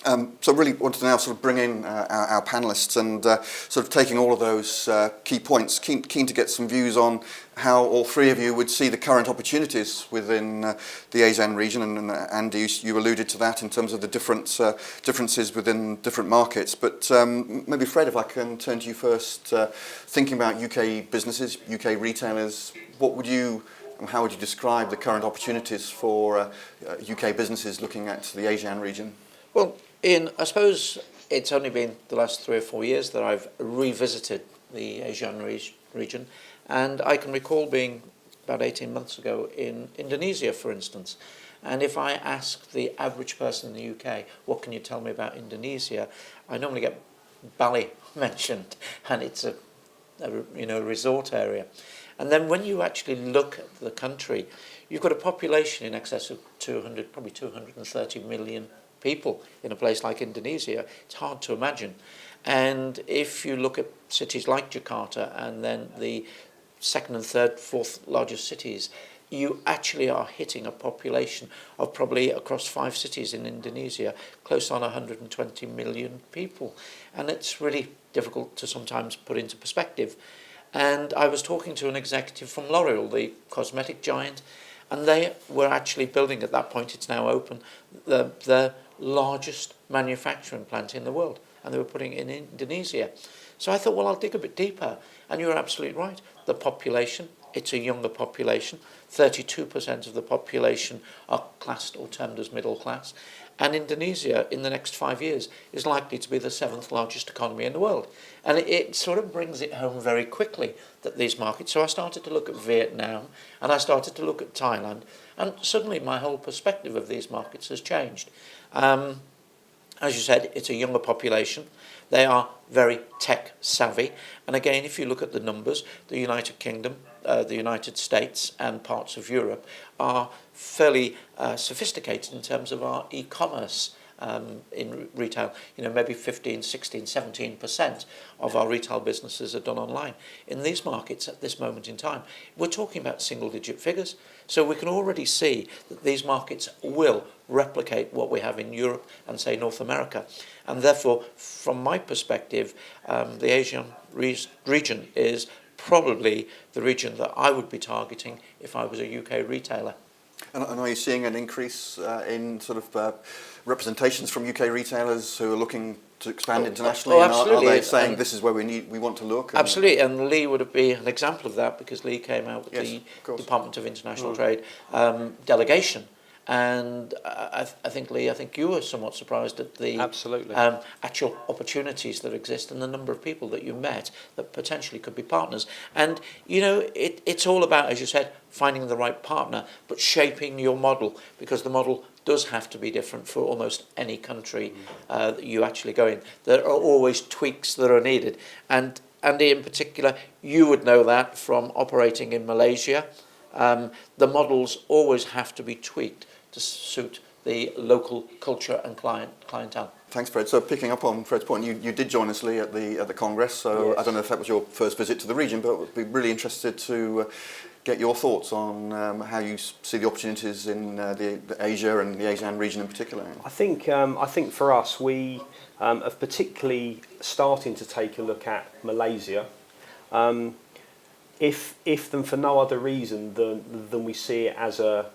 So I really wanted to now sort of bring in our panellists and sort of taking all of those key points, keen to get some views on how all three of you would see the current opportunities within the ASEAN region, and Andy, you alluded to that in terms of the differences within different markets. But maybe Fred, if I can turn to you first, thinking about UK businesses, UK retailers, how would you describe the current opportunities for UK businesses looking at the ASEAN region? Well, Ian, I suppose it's only been the last 3 or 4 years that I've revisited the ASEAN region, and I can recall being about 18 months ago in Indonesia, for instance. And if I ask the average person in the UK, what can you tell me about Indonesia, I normally get Bali mentioned, and it's a resort area. And then when you actually look at the country, you've got a population in excess of probably 230 million people in a place like Indonesia. It's hard to imagine. And if you look at cities like Jakarta and then the second and third, fourth largest cities, you actually are hitting a population of probably across 5 cities in Indonesia, close on 120 million people. And it's really difficult to sometimes put into perspective. And I was talking to an executive from L'Oreal, the cosmetic giant, and they were actually building, at that point it's now open, the largest manufacturing plant in the world, and they were putting it in Indonesia. So I thought, well, I'll dig a bit deeper, and you're absolutely right. The population, it's a younger population. 32% of the population are classed or termed as middle class, and Indonesia in the next 5 years is likely to be the 7th largest economy in the world. And it sort of brings it home very quickly that these markets. So I started to look at Vietnam, and I started to look at Thailand, and suddenly my whole perspective of these markets has changed. As you said, it's a younger population. They are very tech savvy. And again, if you look at the numbers, the United Kingdom, the United States and parts of Europe are fairly sophisticated in terms of our e-commerce in retail. Maybe 15, 16, 17% of our retail businesses are done online. In these markets at this moment in time, we're talking about single-digit figures. So we can already see that these markets will replicate what we have in Europe and, say, North America. And therefore, from my perspective, the ASEAN region is probably the region that I would be targeting if I was a UK retailer. And are you seeing an increase in sort of representations from UK retailers who are looking to expand internationally? Absolutely. Are they saying this is where we want to look? Absolutely, and Lee would be an example of that, because Lee came out with the Department of International Trade delegation. And I think, Lee, you were somewhat surprised at the actual opportunities that exist and the number of people that you met that potentially could be partners. And, it's all about, as you said, finding the right partner, but shaping your model, because the model does have to be different for almost any country that you actually go in. There are always tweaks that are needed. And Andy, in particular, you would know that from operating in Malaysia. The models always have to be tweaked to suit the local culture and clientele. Thanks, Fred. So picking up on Fred's point, you did join us, Lee, at the Congress. So yes. I don't know if that was your first visit to the region, but I'd be really interested to get your thoughts on how you see the opportunities in the Asia and the ASEAN region in particular. I think for us, we are particularly starting to take a look at Malaysia. If then for no other reason than we see it as a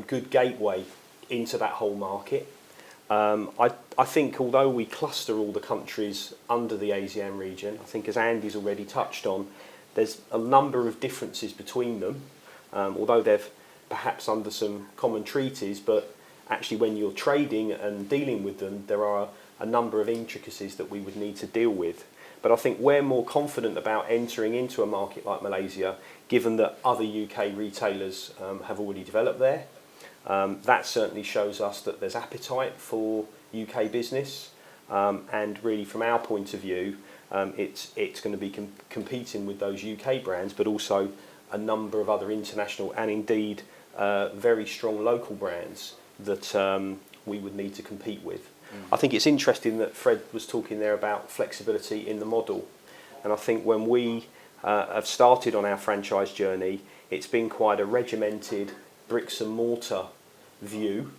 good gateway into that whole market. I think although we cluster all the countries under the ASEAN region, I think as Andy's already touched on, there's a number of differences between them, although they're perhaps under some common treaties, but actually when you're trading and dealing with them, there are a number of intricacies that we would need to deal with. But I think we're more confident about entering into a market like Malaysia, given that other UK retailers have already developed there. That certainly shows us that there's appetite for UK business, and really from our point of view, it's going to be competing with those UK brands, but also a number of other international and indeed very strong local brands that we would need to compete with. I think it's interesting that Fred was talking there about flexibility in the model, and I think when we have started on our franchise journey, it's been quite a regimented bricks and mortar view,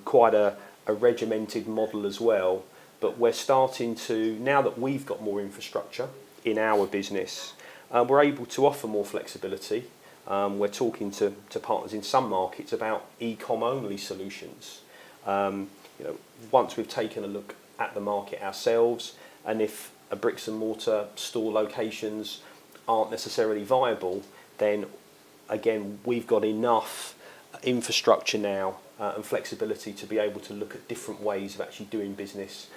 quite a a regimented model as well, but we're starting to, now that we've got more infrastructure in our business, we're able to offer more flexibility. We're talking to partners in some markets about e-com only solutions. Once we've taken a look at the market ourselves, and if a bricks and mortar store locations aren't necessarily viable, then again we've got enough infrastructure now and flexibility to be able to look at different ways of actually doing business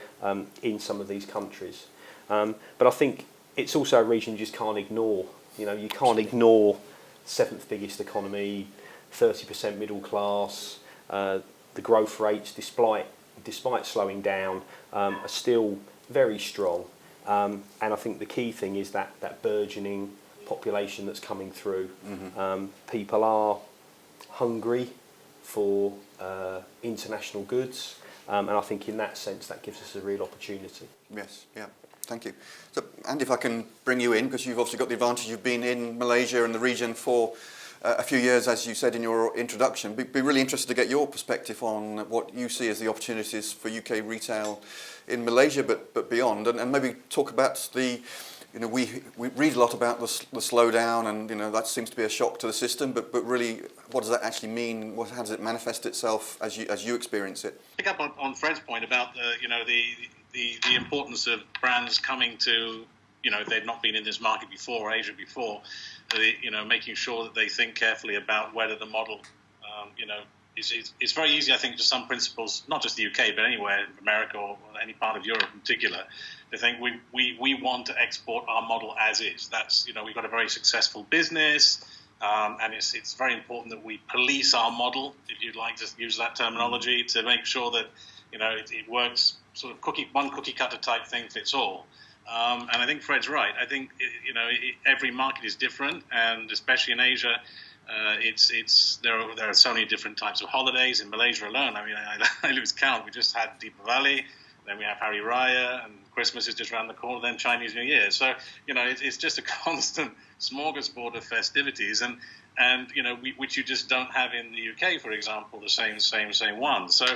in some of these countries. But I think it's also a region you just can't ignore. You can't ignore seventh biggest economy, 30% middle class. The growth rates, despite slowing down, are still very strong. And I think the key thing is that burgeoning population that's coming through. People are hungry for international goods, and I think in that sense that gives us a real opportunity. Yes, yeah. Thank you. So, Andy, if I can bring you in, because you've obviously got the advantage, you've been in Malaysia and the region for a few years, as you said in your introduction. Be really interested to get your perspective on what you see as the opportunities for UK retail in Malaysia, but beyond, and maybe talk about the, we read a lot about the slowdown, and that seems to be a shock to the system, but really, what does that actually mean? How does it manifest itself as you experience it? Pick up on Fred's point about the importance of brands coming to, they've not been in this market before, or Asia before, making sure that they think carefully about whether the model, it's very easy, I think, to some principals, not just the UK, but anywhere, America or any part of Europe in particular, to think we want to export our model as is. That's, we've got a very successful business, and it's very important that we police our model, if you'd like to use that terminology, to make sure that, it works, sort of one cookie cutter type thing fits all. And I think Fred's right. I think every market is different, and especially in Asia, there are so many different types of holidays. In Malaysia alone, I lose count. We just had Deepavali, then we have Hari Raya, and Christmas is just around the corner, then Chinese New Year. So it's just a constant smorgasbord of festivities, and which you just don't have in the UK, for example, the same one. So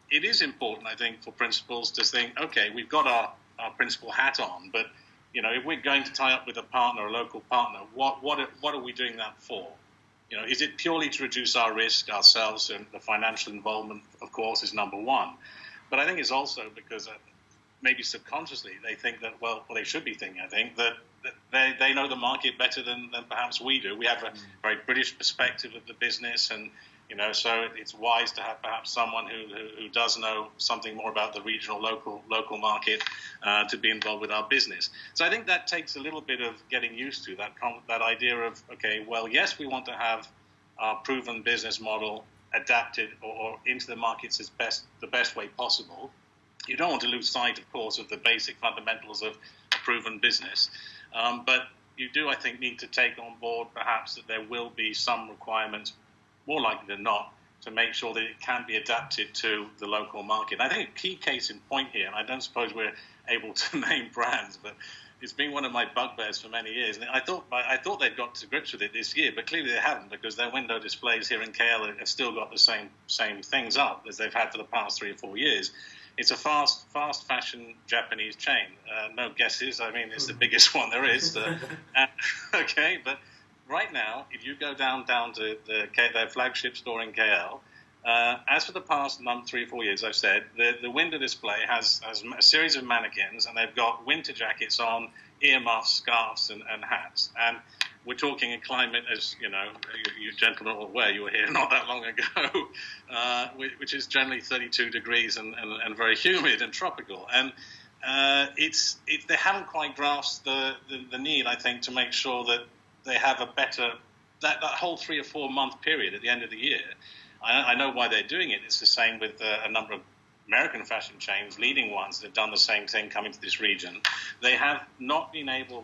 it is important, I think, for principals to think, okay, we've got our principal hat on, but if we're going to tie up with a partner, a local partner, what are we doing that for? Is it purely to reduce our risk ourselves, and the financial involvement, of course, is number one. But I think it's also because maybe subconsciously they think that, well, they should be thinking, I think, that they know the market better than perhaps we do. We have a very British perspective of the business, and so it's wise to have perhaps someone who does know something more about the regional, local market to be involved with our business. So I think that takes a little bit of getting used to that idea of, okay, well, yes, we want to have our proven business model adapted or into the markets the best way possible. You don't want to lose sight, of course, of the basic fundamentals of a proven business, but you do, I think, need to take on board perhaps that there will be some requirements, more likely than not, to make sure that it can be adapted to the local market. I think a key case in point here, and I don't suppose we're able to name brands, but it's been one of my bugbears for many years. And I thought they'd got to grips with it this year, but clearly they haven't, because their window displays here in KL have still got the same things up as they've had for the past 3 or 4 years. It's a fast fashion Japanese chain. No guesses. It's the biggest one there is. Okay, but right now, if you go down to their flagship store in KL, as for the past 3 or 4 years, I've said, the window display has a series of mannequins, and they've got winter jackets on, earmuffs, scarves, and hats. And we're talking a climate, as you gentlemen are aware, you were here not that long ago, which is generally 32 degrees and very humid and tropical. And they haven't quite grasped the need, I think, to make sure that they have a better, that whole 3 or 4 month period at the end of the year. I know why they're doing it. It's the same with a number of American fashion chains, leading ones that have done the same thing coming to this region. They have not been able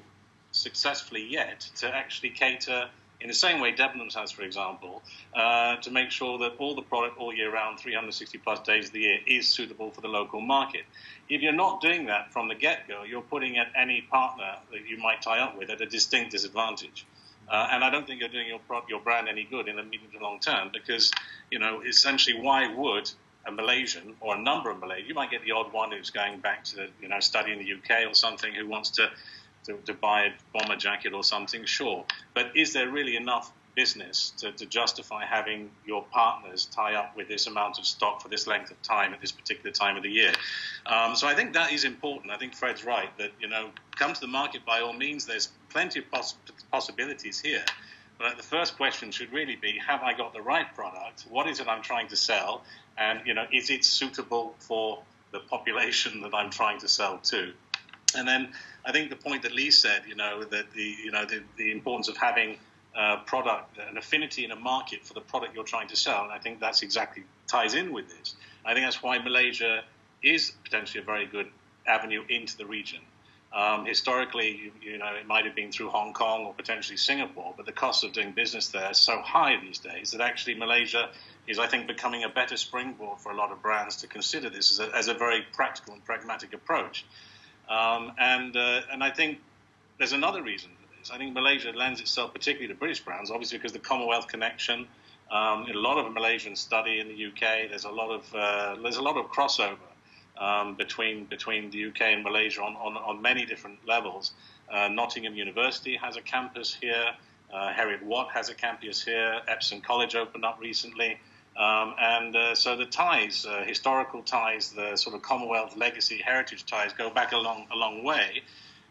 successfully yet to actually cater in the same way Debenhams has, for example, to make sure that all the product all year round, 360 plus days of the year, is suitable for the local market. If you're not doing that from the get-go, you're putting at any partner that you might tie up with at a distinct disadvantage. And I don't think you're doing your brand any good in the medium to long term, because, essentially, why would a Malaysian or a number of Malaysians. You might get the odd one who's going back to study in the UK or something, who wants to buy a bomber jacket or something, sure. But is there really enough business to justify having your partners tie up with this amount of stock for this length of time at this particular time of the year? So I think that is important. I think Fred's right that, come to the market by all means. There's plenty of possibilities here. But the first question should really be, have I got the right product? What is it I'm trying to sell? And, is it suitable for the population that I'm trying to sell to? And then I think the point that Lee said, that the importance of having product, an affinity in a market for the product you're trying to sell, and I think that's exactly ties in with this. I think that's why Malaysia is potentially a very good avenue into the region. Historically, it might have been through Hong Kong or potentially Singapore, but the cost of doing business there is so high these days that actually Malaysia is, I think, becoming a better springboard for a lot of brands to consider this as a very practical and pragmatic approach. And I think there's another reason for this. I think Malaysia lends itself particularly to British brands, obviously because the Commonwealth connection. A lot of Malaysians study in the UK. There's a lot of crossover between the UK and Malaysia on many different levels. Nottingham University has a campus here. Heriot Watt has a campus here. Epsom College opened up recently. So the ties, historical ties, the sort of Commonwealth legacy heritage ties go back a long way.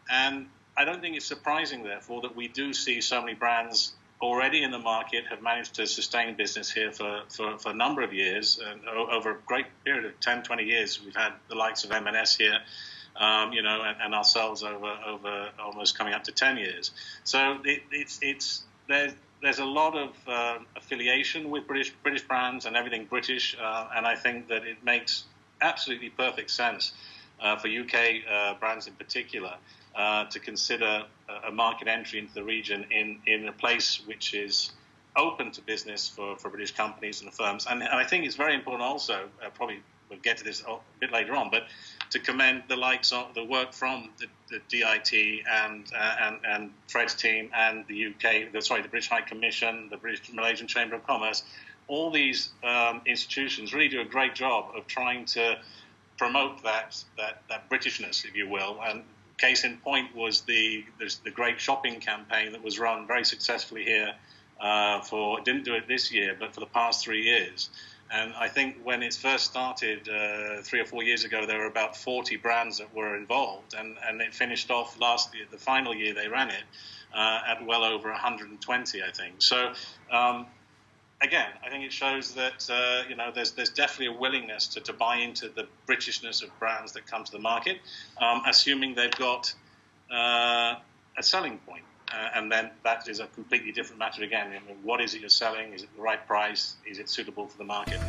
And I don't think it's surprising, therefore, that we do see so many brands already in the market have managed to sustain business here for a number of years. And over a great period of 10, 20 years, we've had the likes of M&S here, and ourselves over almost coming up to 10 years. So there's a lot of affiliation with British brands and everything British, and I think that it makes absolutely perfect sense for UK brands in particular to consider a market entry into the region in a place which is open to business for British companies and firms. And I think it's very important also, probably we'll get to this a bit later on, but to commend the likes of the work from the DIT and Fred's team and the British High Commission, the British Malaysian Chamber of Commerce. All these institutions really do a great job of trying to promote that Britishness, if you will. And case in point was the great shopping campaign that was run very successfully here didn't do it this year, but for the past 3 years. And I think when it first started 3 or 4 years ago, there were about 40 brands that were involved, and it finished off last year, the final year they ran it, at well over 120, I think. So, again, I think it shows that there's definitely a willingness to buy into the Britishness of brands that come to the market, assuming they've got a selling point. And then that is a completely different matter again. I mean, what is it you're selling? Is it the right price? Is it suitable for the market?